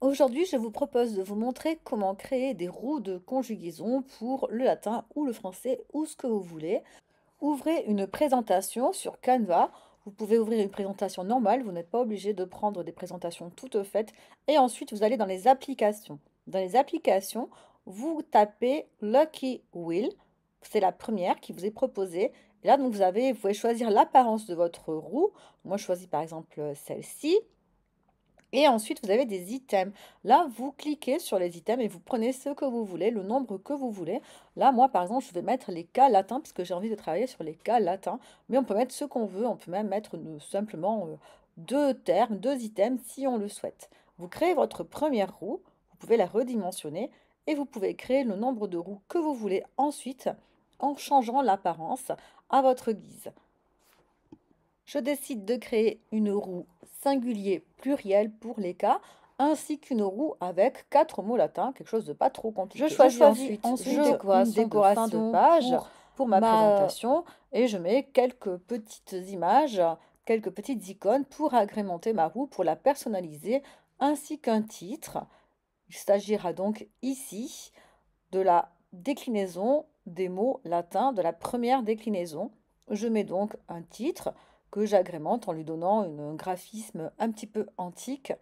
Aujourd'hui, je vous propose de vous montrer comment créer des roues de conjugaison pour le latin ou le français ou ce que vous voulez. Ouvrez une présentation sur Canva. Vous pouvez ouvrir une présentation normale, vous n'êtes pas obligé de prendre des présentations toutes faites. Et ensuite, vous allez dans les applications. Dans les applications, vous tapez Lucky Wheel. C'est la première qui vous est proposée. Et là, donc, vous pouvez choisir l'apparence de votre roue. Moi, je choisis par exemple celle-ci. Et ensuite, vous avez des items. Là, vous cliquez sur les items et vous prenez ce que vous voulez, le nombre que vous voulez. Là, moi, par exemple, je vais mettre les cas latins parce que j'ai envie de travailler sur les cas latins. Mais on peut mettre ce qu'on veut. On peut même mettre simplement deux termes, deux items si on le souhaite. Vous créez votre première roue. Vous pouvez la redimensionner et vous pouvez créer le nombre de roues que vous voulez ensuite en changeant l'apparence à votre guise. Je décide de créer une roue singulier pluriel pour les cas, ainsi qu'une roue avec quatre mots latins, quelque chose de pas trop compliqué. Je choisis ensuite une décoration de page pour ma présentation et je mets quelques petites images, quelques petites icônes pour agrémenter ma roue, pour la personnaliser, ainsi qu'un titre. Il s'agira donc ici de la déclinaison des mots latins, de la première déclinaison. Je mets donc un titre que j'agrémente en lui donnant un graphisme un petit peu antique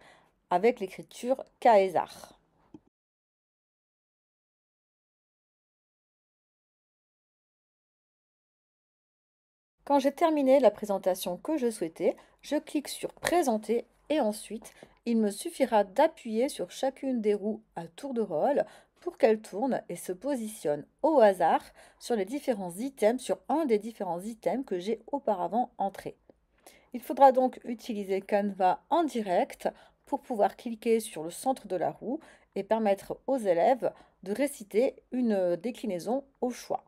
avec l'écriture Caesar. Quand j'ai terminé la présentation que je souhaitais, je clique sur Présenter et ensuite, il me suffira d'appuyer sur chacune des roues à tour de rôle pour qu'elles tournent et se positionnent au hasard sur les différents items, sur un des différents items que j'ai auparavant entrés. Il faudra donc utiliser Canva en direct pour pouvoir cliquer sur le centre de la roue et permettre aux élèves de réciter une déclinaison au choix.